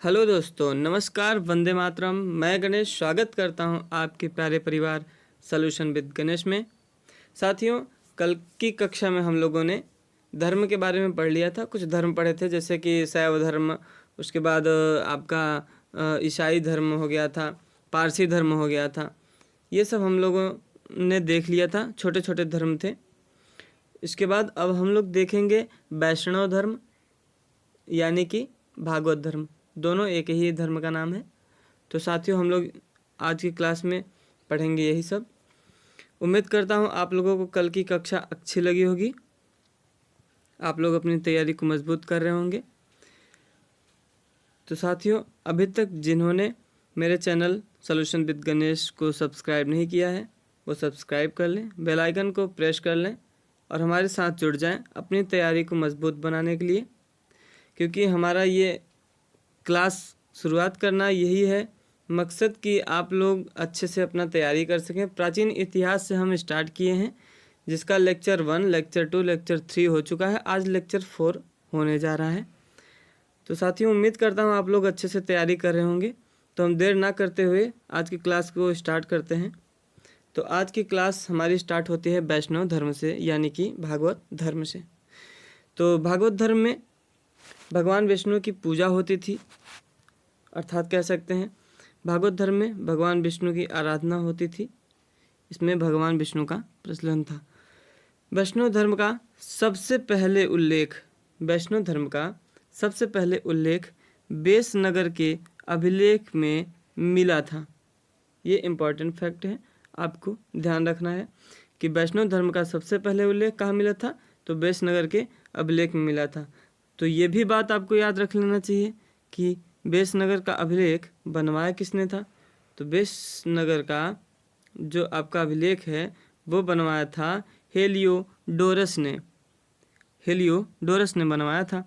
Hello दोस्तों, नमस्कार, वंदे मातरम। मैं गणेश स्वागत करता हूं आपके प्यारे परिवार सॉल्यूशन विद गणेश में। साथियों, कल की कक्षा में हम लोगों ने धर्म के बारे में पढ़ लिया था। कुछ धर्म पढ़े थे जैसे कि शैव धर्म, उसके बाद आपका ईसाई धर्म हो गया था, पारसी धर्म हो गया था। ये सब हम लोगों ने देख लिया था, छोटे छोटे धर्म थे। इसके बाद अब हम लोग देखेंगे वैष्णव धर्म यानी कि भागवत धर्म। दोनों एक ही धर्म का नाम है। तो साथियों, हम लोग आज की क्लास में पढ़ेंगे यही सब। उम्मीद करता हूँ आप लोगों को कल की कक्षा अच्छी लगी होगी। आप लोग अपनी तैयारी को मजबूत कर रहे होंगे। तो साथियों, अभी तक जिन्होंने मेरे चैनल सॉल्यूशन विद गणेश को सब्सक्राइब नहीं किया है वो सब्सक्राइब कर लें, बेल आइकन को प्रेस कर लें और हमारे साथ जुड़ जाएं अपनी तैयारी को मजबूत बनाने के लिए। क्योंकि हमारा ये क्लास शुरुआत करना यही है मकसद कि आप लोग अच्छे से अपना तैयारी कर सकें। प्राचीन इतिहास से हम स्टार्ट किए हैं, जिसका लेक्चर 1, लेक्चर 2, लेक्चर 3 हो चुका है। आज लेक्चर 4 होने जा रहा है। तो साथियों, उम्मीद करता हूँ आप लोग अच्छे से तैयारी कर रहे होंगे। तो हम देर ना करते हुए आज की क्लास को स्टार्ट करते हैं। तो आज की क्लास हमारी स्टार्ट होती है वैष्णव धर्म से, यानी कि भागवत धर्म से। तो भागवत धर्म में भगवान विष्णु की पूजा होती थी, अर्थात कह सकते हैं भागवत धर्म में भगवान विष्णु की आराधना होती थी। इसमें भगवान विष्णु का प्रचलन था। वैष्णव धर्म का सबसे पहले उल्लेख बेसनगर के अभिलेख में मिला था। ये इम्पॉर्टेंट फैक्ट है, आपको ध्यान रखना है कि वैष्णव धर्म का सबसे पहले उल्लेख कहाँ मिला था, तो बेसनगर के अभिलेख में मिला था। तो ये भी बात आपको याद रख लेना चाहिए कि बेसनगर का अभिलेख बनवाया किसने था। तो बेसनगर का जो आपका अभिलेख है वो बनवाया था हेलियोडोरस ने बनवाया था।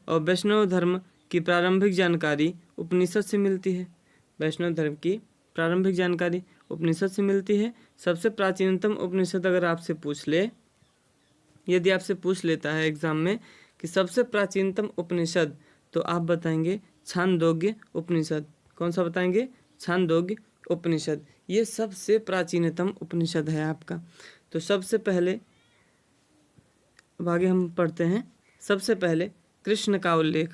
और वैष्णव धर्म की प्रारंभिक जानकारी उपनिषद से मिलती है। वैष्णव धर्म की प्रारंभिक जानकारी उपनिषद से मिलती है। सबसे प्राचीनतम उपनिषद अगर आपसे पूछ ले, यदि आपसे पूछ लेता है एग्जाम में कि सबसे प्राचीनतम उपनिषद, तो आप बताएंगे छांदोग्य उपनिषद। कौन सा बताएंगे? छांदोग्य उपनिषद। ये सबसे प्राचीनतम उपनिषद है आपका। तो सबसे पहले अब आगे हम पढ़ते हैं। सबसे पहले कृष्ण का उल्लेख,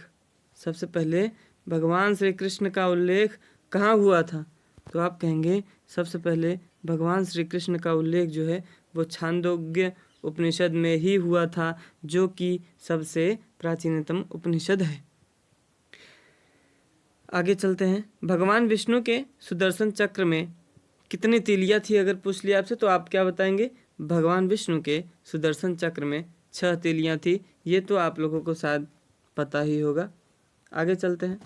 सबसे पहले भगवान श्री कृष्ण का उल्लेख कहाँ हुआ था, तो आप कहेंगे सबसे पहले भगवान श्री कृष्ण का उल्लेख जो है वो छांदोग्य उपनिषद में ही हुआ था, जो कि सबसे प्राचीनतम उपनिषद है। आगे चलते हैं। भगवान विष्णु के सुदर्शन चक्र में कितनी तीलियां थी अगर पूछ लिया आपसे, तो आप क्या बताएंगे? भगवान विष्णु के सुदर्शन चक्र में 6 तीलियां थी। ये तो आप लोगों को शायद पता ही होगा। आगे चलते हैं।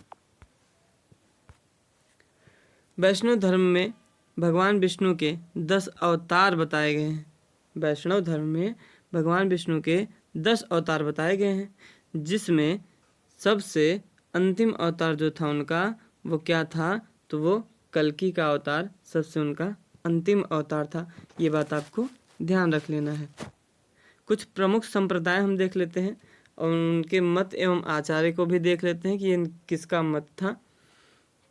वैष्णव धर्म में भगवान विष्णु के 10 अवतार बताए गए हैं। वैष्णव धर्म में भगवान विष्णु के 10 अवतार बताए गए हैं, जिसमें सबसे अंतिम अवतार जो था उनका वो क्या था, तो वो कल्कि का अवतार सबसे उनका अंतिम अवतार था। ये बात आपको ध्यान रख लेना है। कुछ प्रमुख संप्रदाय हम देख लेते हैं और उनके मत एवं आचार्य को भी देख लेते हैं कि ये किसका मत था।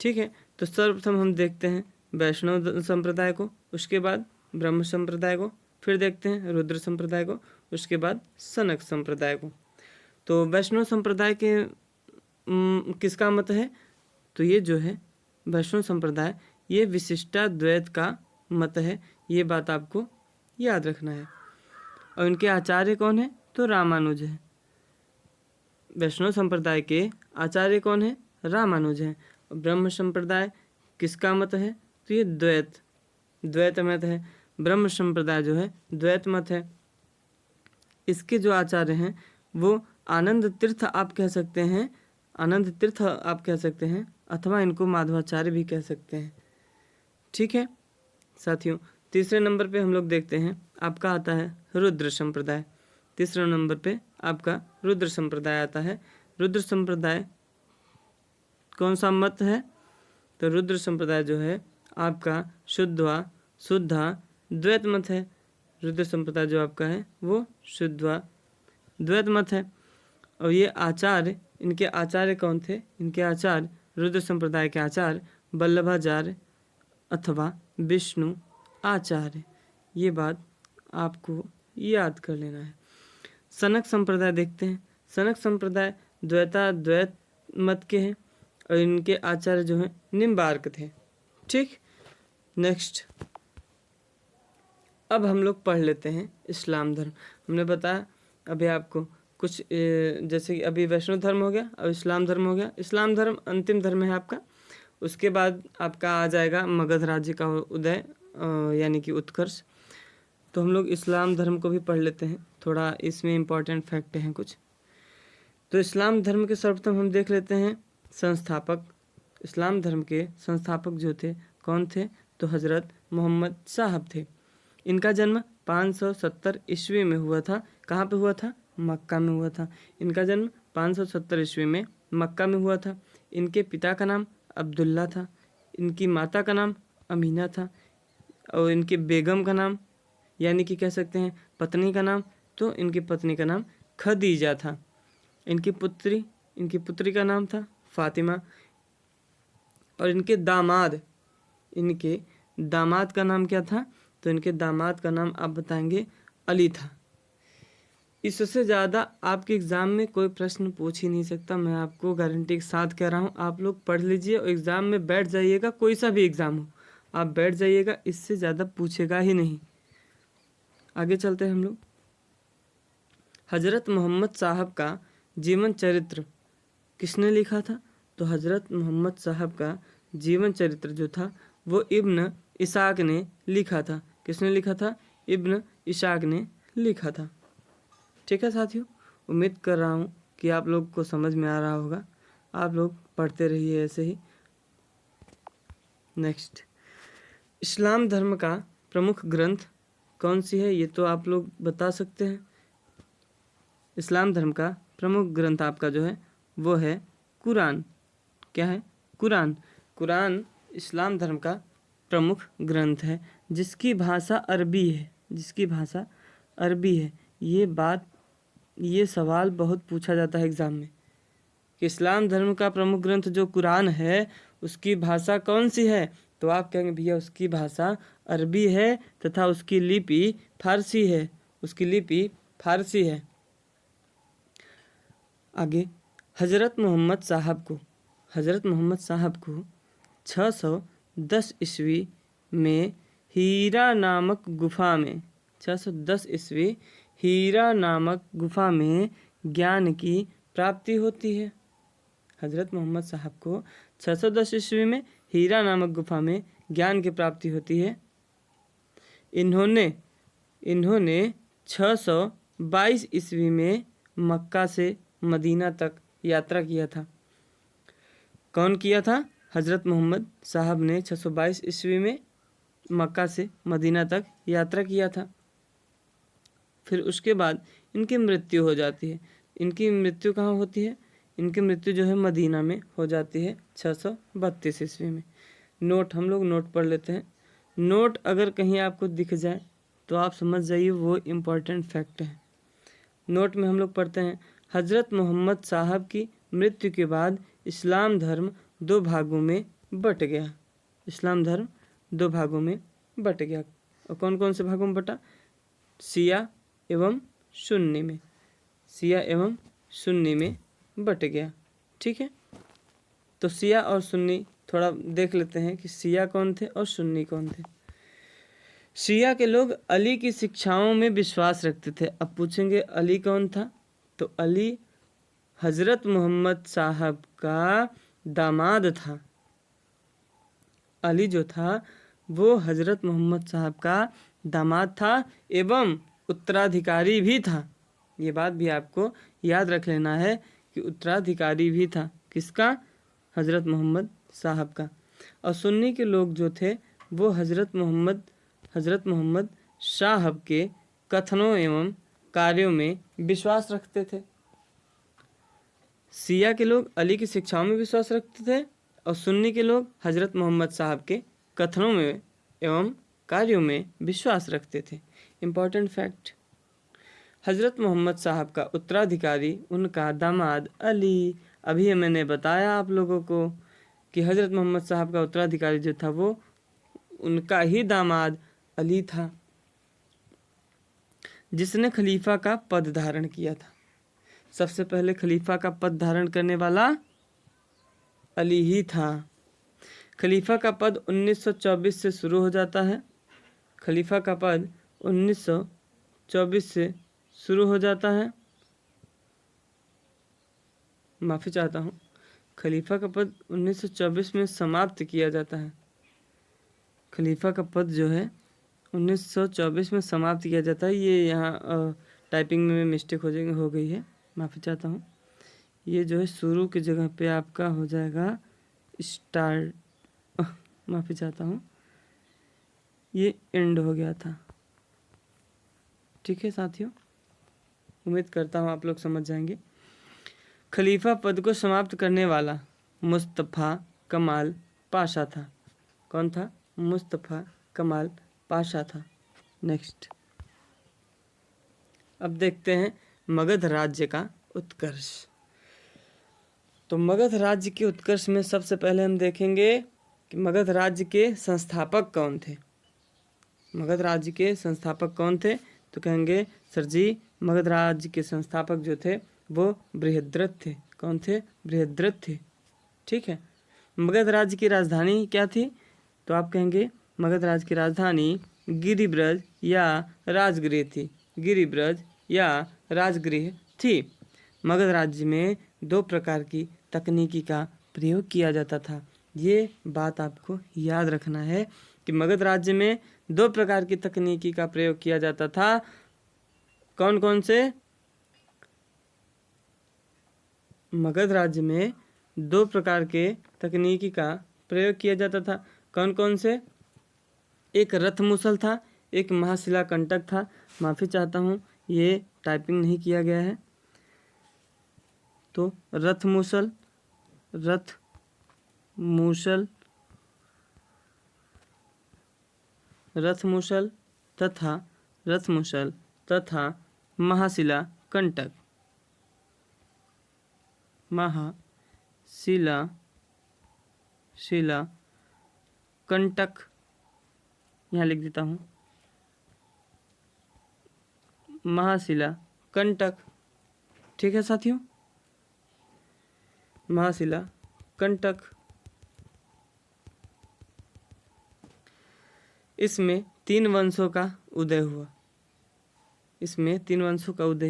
ठीक है, तो सर्वप्रथम हम देखते हैं वैष्णव संप्रदाय को, उसके बाद ब्रह्म संप्रदाय को, फिर देखते हैं रुद्र संप्रदाय को, उसके बाद सनक संप्रदाय को। तो वैष्णव संप्रदाय के किसका मत है, तो ये जो है वैष्णव संप्रदाय ये विशिष्टाद्वैत का मत है। ये बात आपको याद रखना है। और इनके आचार्य कौन है, तो रामानुज है। वैष्णव संप्रदाय के आचार्य कौन है? रामानुज है। ब्रह्म संप्रदाय किसका मत है, तो ये द्वैत मत है। ब्रह्म संप्रदाय जो है द्वैत मत है। इसके जो आचार्य हैं वो आनंद तीर्थ आप कह सकते हैं, अथवा इनको माधवाचार्य भी कह सकते हैं। ठीक है साथियों, तीसरे नंबर पे हम लोग देखते हैं आपका आता है रुद्र संप्रदाय। तीसरे नंबर पे आपका रुद्र संप्रदाय आता है। रुद्र संप्रदाय कौन सा मत है, तो रुद्र संप्रदाय जो है आपका शुद्धा द्वैत मत है। रुद्र संप्रदाय जो आपका है वो शुद्धा द्वैत मत है। और ये आचार्य, इनके आचार्य कौन थे? इनके आचार्य रुद्र संप्रदाय के आचार्य वल्लभाचार्य अथवा विष्णु आचार्य। ये बात आपको याद कर लेना है। सनक संप्रदाय देखते हैं। सनक संप्रदाय द्वैत मत के हैं और इनके आचार्य जो हैं निम्बार्क थे। ठीक, नेक्स्ट अब हम लोग पढ़ लेते हैं इस्लाम धर्म। हमने बताया अभी आपको कुछ जैसे कि अभी वैष्णव धर्म हो गया, अब इस्लाम धर्म हो गया। इस्लाम धर्म अंतिम धर्म है आपका। उसके बाद आपका आ जाएगा मगध राज्य का उदय यानी कि उत्कर्ष। तो हम लोग इस्लाम धर्म को भी पढ़ लेते हैं, थोड़ा इसमें इम्पॉर्टेंट फैक्ट हैं कुछ। तो इस्लाम धर्म के सर्वप्रथम हम देख लेते हैं संस्थापक। इस्लाम धर्म के संस्थापक जो थे कौन थे? तो हज़रत मोहम्मद साहब थे। इनका जन्म 570 ईस्वी में हुआ था। कहाँ पे हुआ था? मक्का में हुआ था। इनका जन्म 570 ईस्वी में मक्का में हुआ था। इनके पिता का नाम अब्दुल्ला था, इनकी माता का नाम अमीना था और इनके बेगम का नाम यानी कि कह सकते हैं पत्नी का नाम, तो इनकी पत्नी का नाम खदीजा था। इनकी पुत्री का नाम था फातिमा और इनके दामाद का नाम क्या था? तो इनके दामाद का नाम आप बताएंगे अली था। इससे ज़्यादा आपके एग्ज़ाम में कोई प्रश्न पूछ ही नहीं सकता, मैं आपको गारंटी के साथ कह रहा हूँ। आप लोग पढ़ लीजिए और एग्ज़ाम में बैठ जाइएगा, कोई सा भी एग्ज़ाम हो आप बैठ जाइएगा, इससे ज़्यादा पूछेगा ही नहीं। आगे चलते हैं हम लोग। हज़रत मोहम्मद साहब का जीवन चरित्र किसने लिखा था? तो हज़रत मोहम्मद साहब का जीवन चरित्र जो था वो इब्न इसाक ने लिखा था। किसने लिखा था? इब्न इसाक ने लिखा था। ठीक है साथियों, उम्मीद कर रहा हूँ कि आप लोग को समझ में आ रहा होगा। आप लोग पढ़ते रहिए ऐसे ही। नेक्स्ट, इस्लाम धर्म का प्रमुख ग्रंथ कौन सी है? ये तो आप लोग बता सकते हैं। इस्लाम धर्म का प्रमुख ग्रंथ आपका जो है वो है कुरान। क्या है? कुरान। कुरान इस्लाम धर्म का प्रमुख ग्रंथ है जिसकी भाषा अरबी है। ये सवाल बहुत पूछा जाता है एग्ज़ाम में कि इस्लाम धर्म का प्रमुख ग्रंथ जो कुरान है उसकी भाषा कौन सी है? तो आप कहेंगे भैया उसकी भाषा अरबी है तथा उसकी लिपि फारसी है। आगे, हज़रत मोहम्मद साहब को 610 ईस्वी में हीरा नामक गुफा में ज्ञान की प्राप्ति होती है। हज़रत मोहम्मद साहब को 610 ईस्वी में हीरा नामक गुफा में ज्ञान की प्राप्ति होती है। इन्होंने 622 ईस्वी में मक्का से मदीना तक यात्रा किया था। कौन किया था? हज़रत मोहम्मद साहब ने 622 ईस्वी में मक्का से मदीना तक यात्रा किया था। फिर उसके बाद इनकी मृत्यु हो जाती है। इनकी मृत्यु कहाँ होती है? इनकी मृत्यु जो है मदीना में हो जाती है 632 ईस्वी में। हम लोग नोट पढ़ लेते हैं। नोट अगर कहीं आपको दिख जाए तो आप समझ जाइए वो इम्पॉर्टेंट फैक्ट है। नोट में हम लोग पढ़ते हैं, हज़रत मोहम्मद साहब की मृत्यु के बाद इस्लाम धर्म 2 भागों में बट गया। और कौन कौन से भागों में बटा? शिया एवं सुन्नी में बट गया। ठीक है, तो शिया और सुन्नी थोड़ा देख लेते हैं कि शिया कौन थे और सुन्नी कौन थे। शिया के लोग अली की शिक्षाओं में विश्वास रखते थे। अब पूछेंगे अली कौन था? तो अली हज़रत मोहम्मद साहब का दामाद था। अली जो था वो हज़रत मोहम्मद साहब का दामाद था एवं उत्तराधिकारी भी था। ये बात भी आपको याद रख लेना है कि उत्तराधिकारी भी था। किसका? हज़रत मोहम्मद साहब का। और सुन्नी के लोग जो थे वो हज़रत मोहम्मद साहब के कथनों एवं कार्यों में विश्वास रखते थे। शिया के लोग अली की शिक्षाओं में विश्वास रखते थे और सुन्नी के लोग हज़रत मोहम्मद साहब के कथनों में एवं कार्यों में विश्वास रखते थे। इम्पॉर्टेंट फैक्ट, हज़रत मोहम्मद साहब का उत्तराधिकारी उनका दामाद अली। अभी मैंने बताया आप लोगों को कि हज़रत मोहम्मद साहब का उत्तराधिकारी जो था वो उनका ही दामाद अली था, जिसने खलीफा का पद धारण किया था। सबसे पहले खलीफा का पद धारण करने वाला अली ही था। खलीफा का पद 1924 से शुरू हो जाता है। खलीफा का पद 1924 से शुरू हो जाता है। माफ़ी चाहता हूँ, खलीफा का पद 1924 में समाप्त किया जाता है। खलीफा का पद जो है 1924 में समाप्त किया जाता है। ये यहाँ टाइपिंग में मिस्टेक हो गई है, माफ़ी चाहता हूँ। ये जो है शुरू की जगह पे आपका हो जाएगा स्टार्ट, माफ़ी चाहता हूँ, ये एंड हो गया था। ठीक है साथियों, उम्मीद करता हूँ आप लोग समझ जाएंगे। खलीफा पद को समाप्त करने वाला मुस्तफ़ा कमाल पाशा था। कौन था? मुस्तफ़ा कमाल पाशा था। नेक्स्ट, अब देखते हैं मगध राज्य का उत्कर्ष। तो मगध राज्य के उत्कर्ष में सबसे पहले हम देखेंगे कि मगध राज्य के संस्थापक कौन थे। मगध राज्य के संस्थापक कौन थे? तो कहेंगे सर जी, मगध राज्य के संस्थापक जो थे वो बृहद्रथ थे। कौन थे? बृहद्रथ थे। ठीक है। मगध राज्य की राजधानी क्या थी? तो आप कहेंगे मगध राज्य की राजधानी गिरिब्रज या राजगृह थी। गिरिब्रज या राजगृह थी। मगध राज्य में 2 प्रकार की तकनीकी का प्रयोग किया जाता था। ये बात आपको याद रखना है कि मगध राज्य में 2 प्रकार की तकनीकी का प्रयोग किया जाता था। कौन कौन से? मगध राज्य में 2 प्रकार के तकनीकी का प्रयोग किया जाता था। कौन कौन से? एक रथ मूसल था, एक महाशिला कंटक था। माफ़ी चाहता हूँ, ये टाइपिंग नहीं किया गया है। तो रथ मूसल तथा महाशिला कंटक। शिला कंटक यहाँ लिख देता हूँ, महाशिला कंटक। ठीक है साथियों, महाशिला कंटक। इसमें 3 वंशों का उदय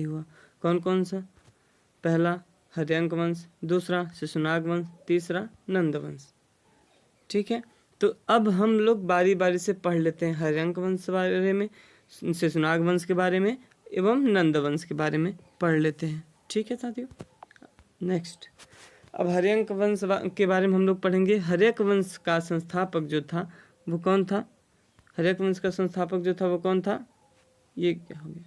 हुआ। कौन कौन सा? पहला हर्यंक वंश, दूसरा शिशुनाग वंश, तीसरा नंद वंश। ठीक है, तो अब हम लोग बारी बारी से पढ़ लेते हैं हर्यंक वंश के बारे में, शिशुनाग वंश के बारे में एवं नंद वंश के बारे में पढ़ लेते हैं। ठीक है साथियों, नेक्स्ट, अब हर्यंक वंश के बारे में हम लोग पढ़ेंगे। हर्यक वंश का संस्थापक जो था वो कौन था? हर्यक वंश का संस्थापक जो था वो कौन था? ये क्या हो गया,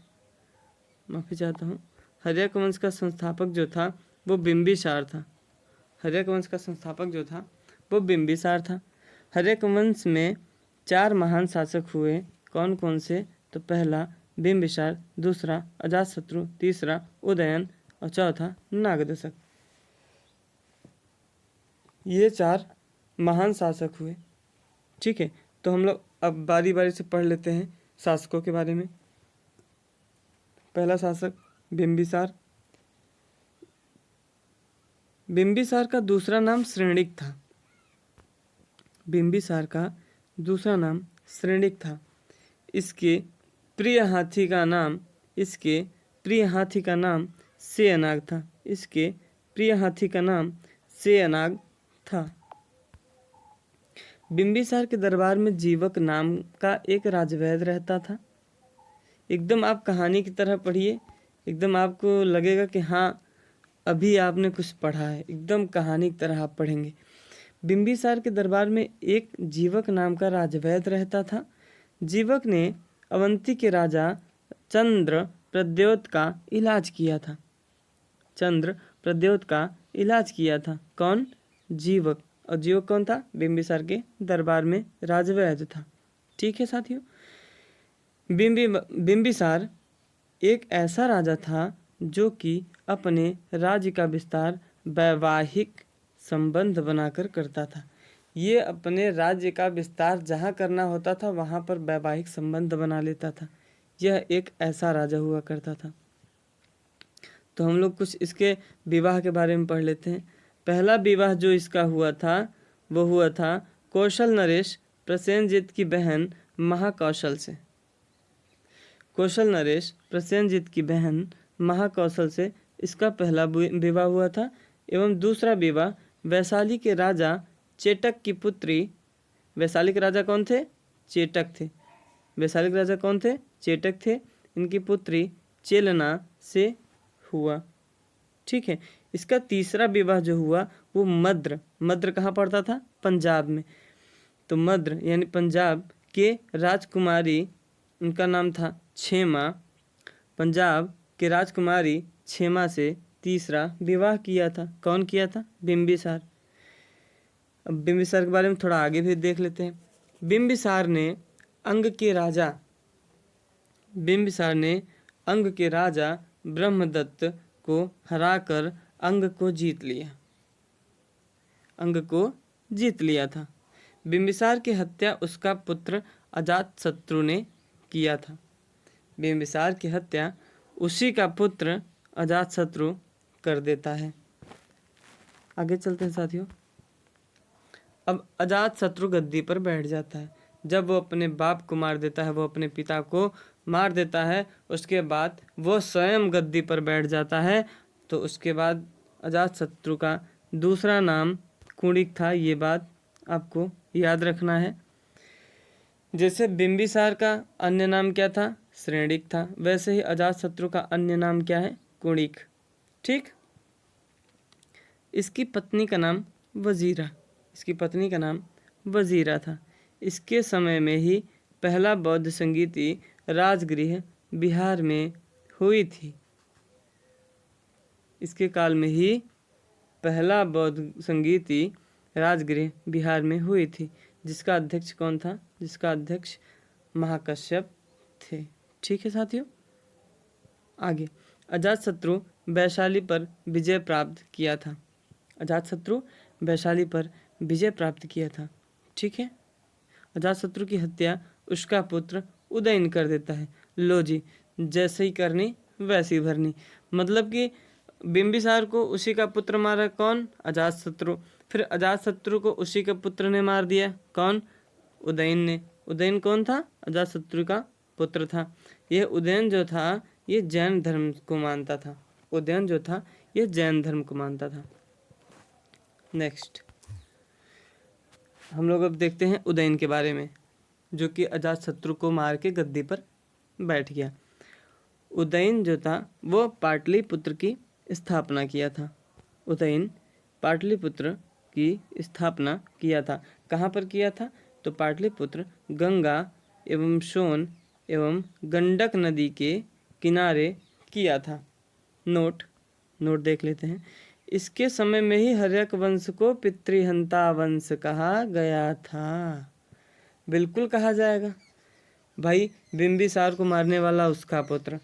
माफ़ी चाहता हूँ। हर्यक वंश का संस्थापक जो था वो बिंबिसार था। हर्यक वंश का संस्थापक जो था वो बिंबिसार था। हर्यक वंश में 4 महान शासक हुए। कौन कौन से? तो पहला बिंबिसार, दूसरा अजातशत्रु, तीसरा उदयन और चौथा नागदशक। ये 4 महान शासक हुए। ठीक है, तो हम लोग अब बारी बारी से पढ़ लेते हैं शासकों के बारे में। पहला शासक बिंबिसार। बिंबिसार का दूसरा नाम श्रेणिक था। बिंबिसार का दूसरा नाम श्रेणिक था। इसके प्रिय हाथी का नाम सेअनाग था। इसके प्रिय हाथी का नाम सेअनाग था। बिंबिसार के दरबार में जीवक नाम का एक राजवैद्य रहता था। एकदम आप कहानी की तरह पढ़िए, एकदम आपको लगेगा कि हाँ अभी आपने कुछ पढ़ा है। एकदम कहानी की तरह आप पढ़ेंगे। बिंबिसार के दरबार में एक जीवक नाम का राजवैद्य रहता था। जीवक ने अवंती के राजा चंद्र प्रद्योत का इलाज किया था। कौन? जीवक। और जीवक कौन था? बिंबिसार के दरबार में राजवैद्य था। ठीक है साथियों, बिंबिसार एक ऐसा राजा था जो कि अपने राज्य का विस्तार वैवाहिक संबंध बनाकर करता था। ये अपने राज्य का विस्तार जहाँ करना होता था वहाँ पर वैवाहिक संबंध बना लेता था। यह एक ऐसा राजा हुआ करता था। तो हम लोग कुछ इसके विवाह के बारे में पढ़ लेते हैं। पहला विवाह जो इसका हुआ था वो हुआ था कौशल नरेश प्रसेनजीत की बहन महाकौशल से। कौशल नरेश प्रसेनजीत की बहन महाकौशल से इसका पहला विवाह हुआ था। एवं दूसरा विवाह वैशाली के राजा चेटक की पुत्री, वैशाली के राजा कौन थे? चेटक थे। वैशाली के राजा कौन थे? चेटक थे। इनकी पुत्री चेलना से हुआ। ठीक है। इसका तीसरा विवाह जो हुआ वो मद्र कहाँ पड़ता था? पंजाब में। तो मद्र यानी पंजाब के राजकुमारी, उनका नाम था क्षेमा, पंजाब के राजकुमारी क्षेमा से तीसरा विवाह किया था। कौन किया था? बिंबिसार। अब बिंबिसार के बारे में थोड़ा आगे भी देख लेते हैं। बिंबिसार ने अंग के राजा ब्रह्मदत्त को हराकर अंग को जीत लिया था। बिंबिसार की हत्या उसका पुत्र अजातशत्रु ने किया था। बिंबिसार की हत्या उसी का पुत्र अजातशत्रु कर देता है। आगे चलते हैं साथियों। अब अजातशत्रु गद्दी पर बैठ जाता है। जब वो अपने बाप को मार देता है, वो अपने पिता को मार देता है, उसके बाद वो स्वयं गद्दी पर बैठ जाता है। तो उसके बाद अजातशत्रु का दूसरा नाम कुणिक था। ये बात आपको याद रखना है। जैसे बिंबिसार का अन्य नाम क्या था? श्रेणिक था। वैसे ही अजातशत्रु का अन्य नाम क्या है? कुणिक। ठीक। इसकी पत्नी का नाम वजीरा था। इसके समय में ही पहला बौद्ध संगीति राजगृह बिहार में हुई थी। इसके काल में ही पहला बौद्ध संगीति राजगृह बिहार में हुई थी। जिसका अध्यक्ष कौन था? जिसका अध्यक्ष महाकश्यप थे। ठीक है साथियों। आगे अजातशत्रु वैशाली पर विजय प्राप्त किया था। ठीक है। अजातशत्रु की हत्या उसका पुत्र उदयन कर देता है। लो जी, जैसे ही करनी वैसी भरनी। मतलब कि बिंबिसार को उसी का पुत्र मारा कौन? अजातशत्रु। फिर अजातशत्रु को उसी के पुत्र ने मार दिया। कौन? उदयन ने। उदयन कौन था? अजातशत्रु का पुत्र था। यह उदयन जो था ये जैन धर्म को मानता था। नेक्स्ट हम लोग अब देखते हैं उदयन के बारे में, जो कि अजातशत्रु को मार के गद्दी पर बैठ गया। उदयन जो था वो पाटलिपुत्र की स्थापना किया था। कहाँ पर किया था? तो पाटलिपुत्र गंगा एवं सोन एवं गंडक नदी के किनारे किया था। नोट देख लेते हैं। इसके समय में ही हर्यक वंश को पितृहंता वंश कहा गया था। बिल्कुल कहा जाएगा भाई। बिंबिसार को मारने वाला उसका पुत्र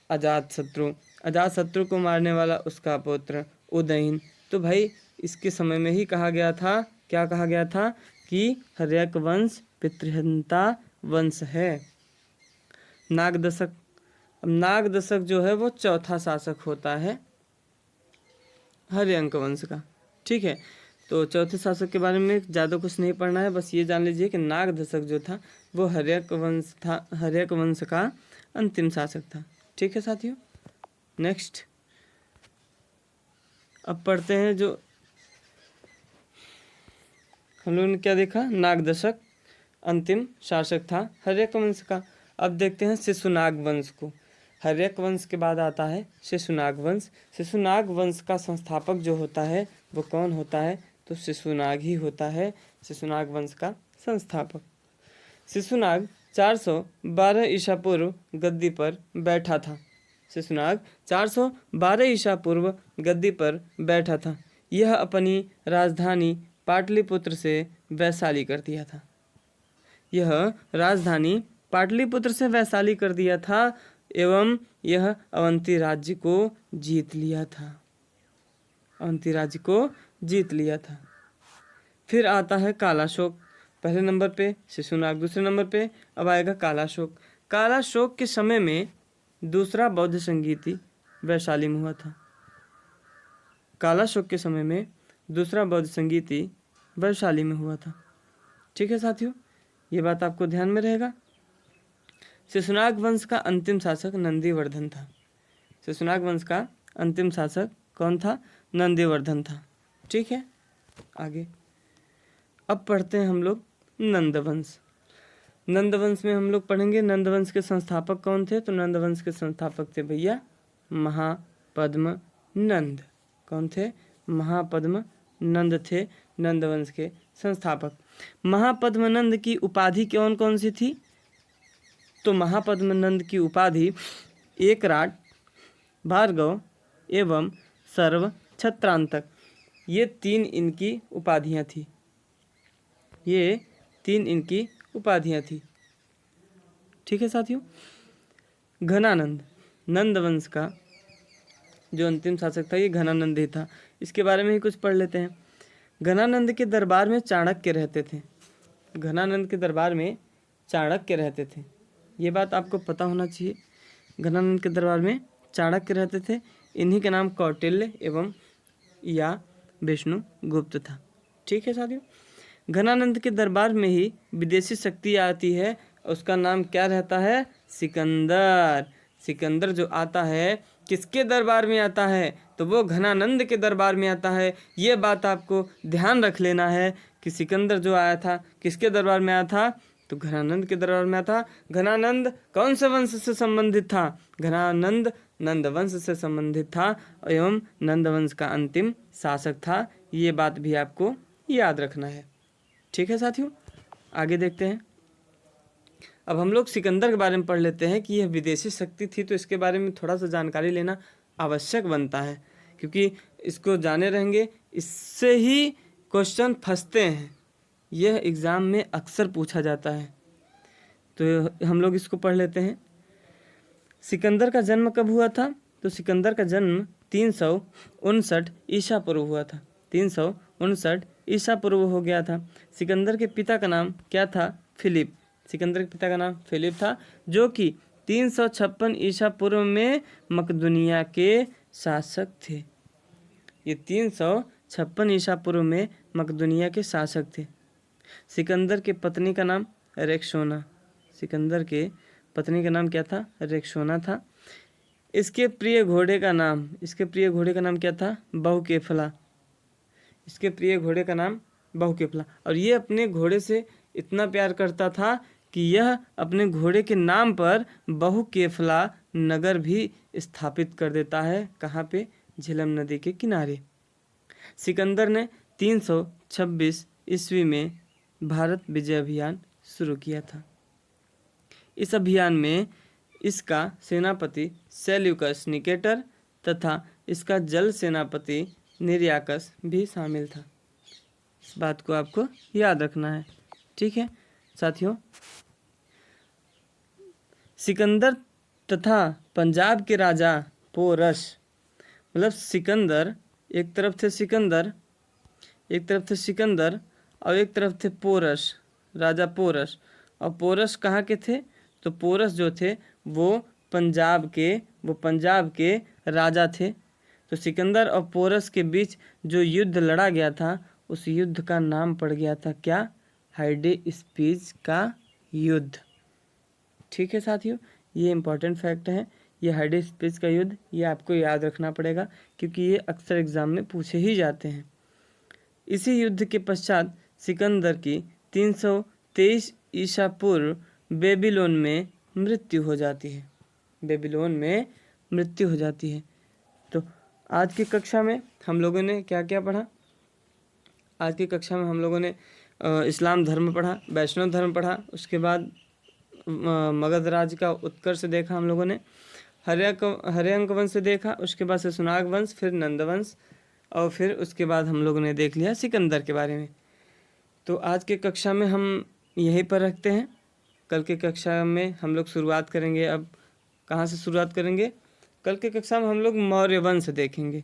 अजातशत्रु को मारने वाला उसका पुत्र उदयन। तो भाई इसके समय में ही कहा गया था, क्या कहा गया था? कि हर्यक वंश पितृहंता वंश है। नागदशक। अब नागदशक जो है वो चौथा शासक होता है हर्यक वंश का। ठीक है। तो चौथे शासक के बारे में ज़्यादा कुछ नहीं पढ़ना है, बस ये जान लीजिए कि नागदशक जो था वो हर्यक वंश का अंतिम शासक था। ठीक है साथियों। नेक्स्ट अब पढ़ते हैं जो हम लोगों ने क्या देखा। नागदशक अंतिम शासक था हर्यक वंश का। अब देखते हैं शिशुनाग वंश को। हर्यक वंश के बाद आता है शिशुनाग वंश। शिशुनाग वंश का संस्थापक जो होता है वो कौन होता है? तो शिशुनाग ही होता है शिशुनाग वंश का संस्थापक। शिशुनाग 412 ईसा पूर्व गद्दी पर बैठा था। यह अपनी राजधानी पाटलिपुत्र से वैशाली कर दिया था एवं यह अवंती राज्य को जीत लिया था। फिर आता है कालाशोक, पहले नंबर पे शिशुनाग, दूसरे नंबर पे अब आएगा कालाशोक। कालाशोक के समय में दूसरा बौद्ध संगीति वैशाली में हुआ था। कालाशोक के समय में दूसरा बौद्ध संगीति वैशाली में हुआ था। ठीक है साथियों, ये बात आपको ध्यान में रहेगा। शिशुनाग वंश का अंतिम शासक नंदीवर्धन था। शिशुनाग वंश का अंतिम शासक कौन था? नंदीवर्धन था। ठीक है, आगे अब पढ़ते हैं हम लोग नंदवंश। नंदवंश में हम लोग पढ़ेंगे नंदवंश के संस्थापक कौन थे। तो नंदवंश के संस्थापक थे भैया महापद्म नंद। कौन थे? महापद्म नंद थे नंदवंश के संस्थापक। महापद्म नंद की उपाधि कौन कौन सी थी? तो महापद्म नंद की उपाधि एकराट, भार्गव एवं सर्व छत्रांतक, ये तीन इनकी उपाधियां थी। ये तीन इनकी उपाधियां थी। ठीक है साथियों, घनानंद, नंदवंश का जो अंतिम शासक था ये घनानंद ही था। इसके बारे में ही कुछ पढ़ लेते हैं। घनानंद के दरबार में चाणक्य रहते थे। घनानंद के दरबार में चाणक्य रहते थे, ये बात आपको पता होना चाहिए। घनानंद के दरबार में चाणक्य रहते थे। इन्हीं का नाम कौटिल्य एवं या विष्णुगुप्त था। ठीक है साथियों, घनानंद के दरबार में ही विदेशी शक्ति आती है, उसका नाम क्या रहता है? सिकंदर। सिकंदर जो आता है किसके दरबार में आता है? तो वो घनानंद के दरबार में आता है। ये बात आपको ध्यान रख लेना है कि सिकंदर जो आया था किसके दरबार में आया था? तो घनानंद के दरबार में आया था। घनानंद कौन से वंश से संबंधित था? घनानंद नंदवंश से संबंधित था एवं नंदवंश का अंतिम शासक था। ये बात भी आपको याद रखना है। ठीक है साथियों, आगे देखते हैं। अब हम लोग सिकंदर के बारे में पढ़ लेते हैं कि यह विदेशी शक्ति थी, तो इसके बारे में थोड़ा सा जानकारी लेना आवश्यक बनता है, क्योंकि इसको जाने रहेंगे इससे ही क्वेश्चन फंसते हैं। यह एग्ज़ाम में अक्सर पूछा जाता है, तो हम लोग इसको पढ़ लेते हैं। सिकंदर का जन्म कब हुआ था? तो सिकंदर का जन्म 359 ईसा पूर्व हुआ था। 359 ईसा पूर्व हो गया था। सिकंदर के पिता का नाम क्या था? फिलिप। सिकंदर के पिता का नाम फिलिप था, जो कि 356 ईसा पूर्व में मकदूनिया के शासक थे। ये 356 ईसा पूर्व में मकदूनिया के शासक थे। सिकंदर के पत्नी का नाम रेक्सोना। सिकंदर के पत्नी का नाम क्या था? रेक्सोना था। इसके प्रिय घोड़े का नाम क्या था? बहुकेफला। इसके प्रिय घोड़े का नाम बहुकेफला। और ये अपने घोड़े से इतना प्यार करता था कि यह अपने घोड़े के नाम पर बहुकेफला नगर भी स्थापित कर देता है। कहाँ पे? झेलम नदी के किनारे। सिकंदर ने 326 ईस्वी में भारत विजय अभियान शुरू किया था। इस अभियान में इसका सेनापति सेल्यूकस निकेटर तथा इसका जल सेनापति निर्याकस भी शामिल था। इस बात को आपको याद रखना है। ठीक है साथियों, सिकंदर तथा पंजाब के राजा पोरस, मतलब सिकंदर, एक तरफ थे सिकंदर और एक तरफ थे पोरस, राजा पोरस। और पोरस कहाँ के थे? तो पोरस जो थे वो पंजाब के राजा थे। तो सिकंदर और पोरस के बीच जो युद्ध लड़ा गया था, उस युद्ध का नाम पड़ गया था क्या? हाइडेस्पीस का युद्ध। ठीक है साथियों, ये इम्पोर्टेंट फैक्ट है। ये हाइडेस्पीस का युद्ध, ये आपको याद रखना पड़ेगा, क्योंकि ये अक्सर एग्जाम में पूछे ही जाते हैं। इसी युद्ध के पश्चात सिकंदर की 323 ईसा पूर्व बेबीलोन में मृत्यु हो जाती है। तो आज की कक्षा में हम लोगों ने क्या क्या पढ़ा? आज की कक्षा में हम लोगों ने इस्लाम धर्म पढ़ा, वैष्णव धर्म पढ़ा, उसके बाद मगध राज्य का उत्कर्ष देखा हम लोगों ने, हर्यंक वंश देखा, उसके बाद से शिशुनाग वंश, फिर नंदवंश, और फिर उसके बाद हम लोगों ने देख लिया सिकंदर के बारे में। तो आज के कक्षा में हम यहीं पर रखते हैं। कल के कक्षा में हम लोग शुरुआत करेंगे। अब कहाँ से शुरुआत करेंगे? कल के कक्षा में हम लोग मौर्य वंश देखेंगे।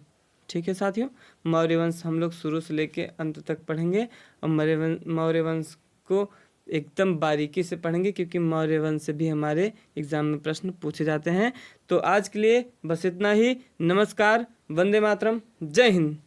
ठीक है साथियों, मौर्य वंश हम लोग शुरू से लेके अंत तक पढ़ेंगे और मौर्य वंश को एकदम बारीकी से पढ़ेंगे, क्योंकि मौर्य वंश से भी हमारे एग्जाम में प्रश्न पूछे जाते हैं। तो आज के लिए बस इतना ही। नमस्कार, वंदे मातरम, जय हिंद।